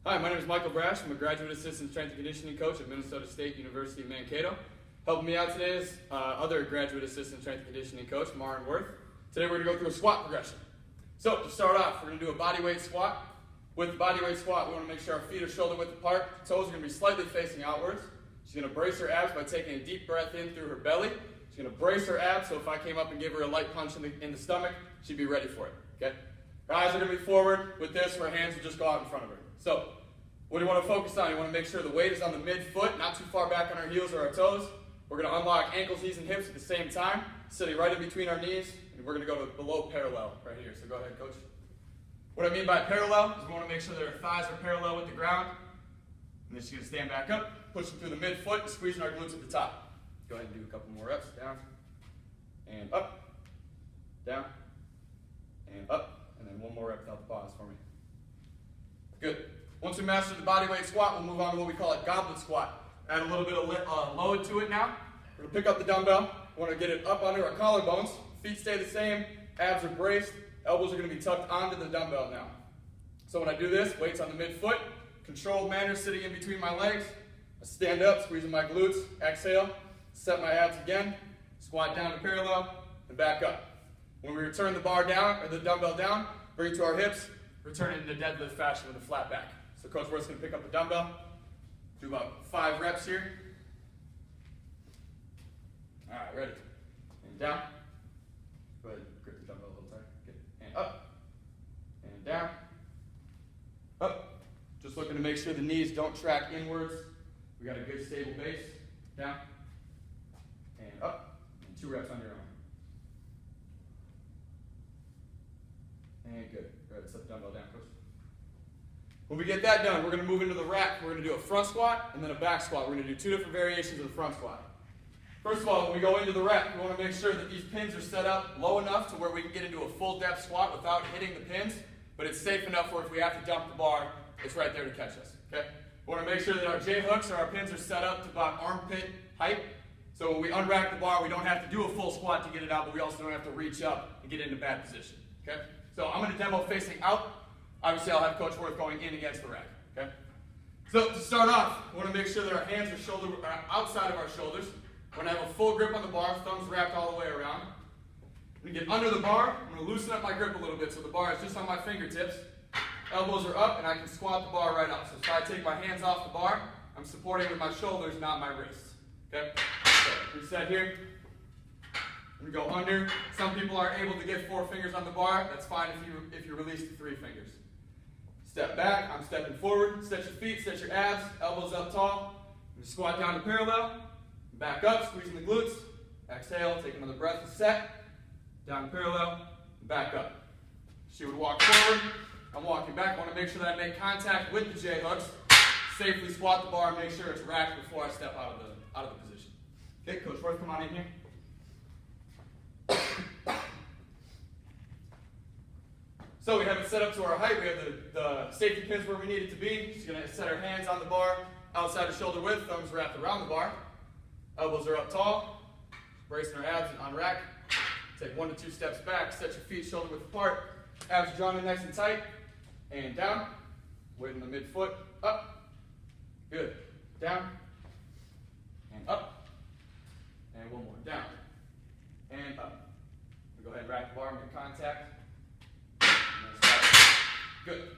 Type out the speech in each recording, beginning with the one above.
Hi, my name is Michael Brasch. I'm a graduate assistant strength and conditioning coach at Minnesota State University in Mankato. Helping me out today is other graduate assistant strength and conditioning coach, Maren Worth. Today we're going to go through a squat progression. So to start off, we're going to do a bodyweight squat. With the bodyweight squat, we want to make sure our feet are shoulder width apart. Toes are going to be slightly facing outwards. She's going to brace her abs by taking a deep breath in through her belly. She's going to brace her abs, so if I came up and gave her a light punch in the stomach, she'd be ready for it. Okay? Her eyes are going to be forward. With this, her hands will just go out in front of her. So, what do you want to focus on? You want to make sure the weight is on the mid-foot, not too far back on our heels or our toes. We're going to unlock ankles, knees, and hips at the same time, sitting right in between our knees, and we're going to go to below parallel right here. So go ahead, coach. What I mean by parallel is we want to make sure that our thighs are parallel with the ground. And then she's going to stand back up, pushing through the mid-foot, and squeezing our glutes at the top. Go ahead and do a couple more reps. Down, and up, down, and up. And then one more rep without the pause for me. Good. Once we master the bodyweight squat, we'll move on to what we call a goblet squat. Add a little bit of load to it now. We're going to pick up the dumbbell. We want to get it up under our collarbones. Feet stay the same. Abs are braced. Elbows are going to be tucked onto the dumbbell now. So when I do this, weights on the midfoot, controlled manner, sitting in between my legs. I stand up, squeezing my glutes. Exhale. Set my abs again. Squat down to parallel and back up. When we return the bar down, or the dumbbell down, bring it to our hips, return it into deadlift fashion with a flat back. So Coach Worth's going to pick up the dumbbell, do about 5 reps here. All right, ready. And down. Go ahead and grip the dumbbell a little tighter. Good. And up. And down. Up. Just looking to make sure the knees don't track inwards. We got a good stable base. Down. And up. And 2 reps on your own. And good. Go ahead, set the dumbbell down, Coach. When we get that done, we're going to move into the rack. We're going to do a front squat and then a back squat. We're going to do 2 different variations of the front squat. First of all, when we go into the rack, we want to make sure that these pins are set up low enough to where we can get into a full depth squat without hitting the pins, but it's safe enough where if we have to dump the bar, it's right there to catch us. Okay? We want to make sure that our J hooks or our pins are set up to about armpit height. So when we unrack the bar, we don't have to do a full squat to get it out, but we also don't have to reach up and get into bad position. Okay? So I'm going to demo facing out. Obviously, I'll have Coach Worth going in against the rack. Okay? So to start off, we want to make sure that our hands are outside of our shoulders. We're going to have a full grip on the bar, thumbs wrapped all the way around. I'm going to get under the bar. I'm going to loosen up my grip a little bit so the bar is just on my fingertips. Elbows are up, and I can squat the bar right up. So if I take my hands off the bar, I'm supporting with my shoulders, not my wrists. Okay? So reset here. We go under. Some people aren't able to get 4 fingers on the bar. That's fine if you release the 3 fingers. Step back. I'm stepping forward. Stretch your feet. Stretch your abs. Elbows up tall. Squat down to parallel. Back up. Squeezing the glutes. Exhale. Take another breath and set. Down to parallel. Back up. She would walk forward. I'm walking back. I want to make sure that I make contact with the J hooks. Safely squat the bar and make sure it's racked before I step out of the position. Okay, Coach Worth, come on in here. So we have it set up to our height. We have the safety pins where we need it to be. She's going to set her hands on the bar, outside of shoulder width, thumbs wrapped around the bar. Elbows are up tall, bracing our abs and unrack. Take 1 to 2 steps back, set your feet shoulder width apart. Abs are drawn in nice and tight. And down. Weight in the midfoot. Up. Good. Down. And up. And 1 more. Down. And up. We go ahead and rack the bar, make contact. Good.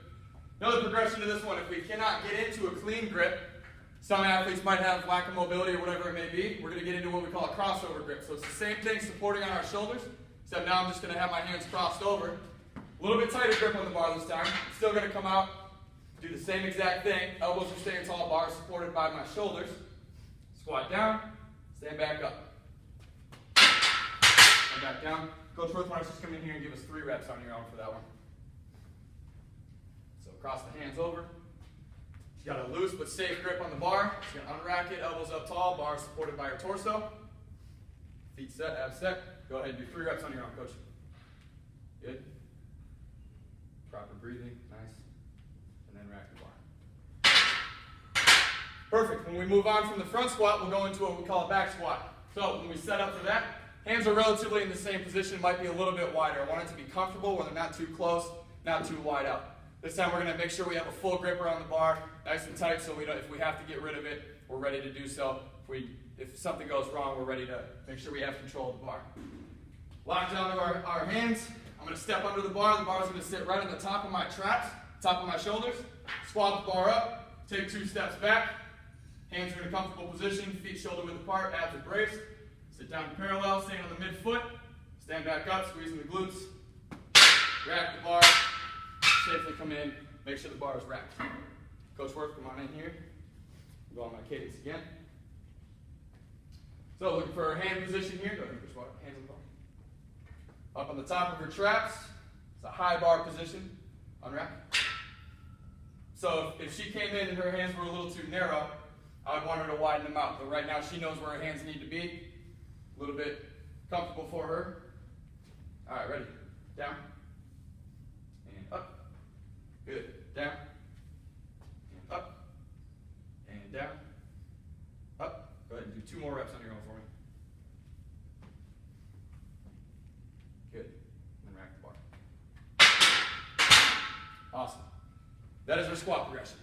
Another progression to this one, if we cannot get into a clean grip, some athletes might have lack of mobility or whatever it may be, we're going to get into what we call a crossover grip. So it's the same thing supporting on our shoulders, except now I'm just going to have my hands crossed over. A little bit tighter grip on the bar this time. I'm still going to come out, do the same exact thing. Elbows are staying tall, bar supported by my shoulders. Squat down, stand back up. And back down. Coach Worth, why don't you just come in here and give us 3 reps on your own for that one. So cross the hands over. She's got a loose but safe grip on the bar. She's going to unrack it, elbows up tall, bar supported by her torso. Feet set, abs set. Go ahead and do 3 reps on your own, Coach. Good. Proper breathing, nice. And then rack the bar. Perfect. When we move on from the front squat, we'll go into what we call a back squat. So when we set up for that, hands are relatively in the same position, might be a little bit wider. I want it to be comfortable where they're not too close, not too wide out. This time we're going to make sure we have a full grip around the bar, nice and tight, so if we have to get rid of it, we're ready to do so. If something goes wrong, we're ready to make sure we have control of the bar. Lock down to our hands. I'm going to step under the bar. The bar is going to sit right on the top of my traps, top of my shoulders. Squat the bar up, take 2 steps back. Hands are in a comfortable position, feet shoulder width apart, abs are braced. Sit down parallel, stand on the midfoot. Stand back up, squeezing the glutes. Rack the bar, safely come in, make sure the bar is racked. Coach Worth, come on in here. Go on my cadence again. So looking for a hand position here. Go ahead and squat, hands on the bar. Up on the top of your traps. It's a high bar position. Unrack. So if she came in and her hands were a little too narrow, I would want her to widen them out. But right now she knows where her hands need to be. A little bit comfortable for her. All right, ready? Down. And up. Good. Down. And up. And down. Up. Go ahead and do 2 more reps on your own for me. Good. And then rack the bar. Awesome. That is our squat progression.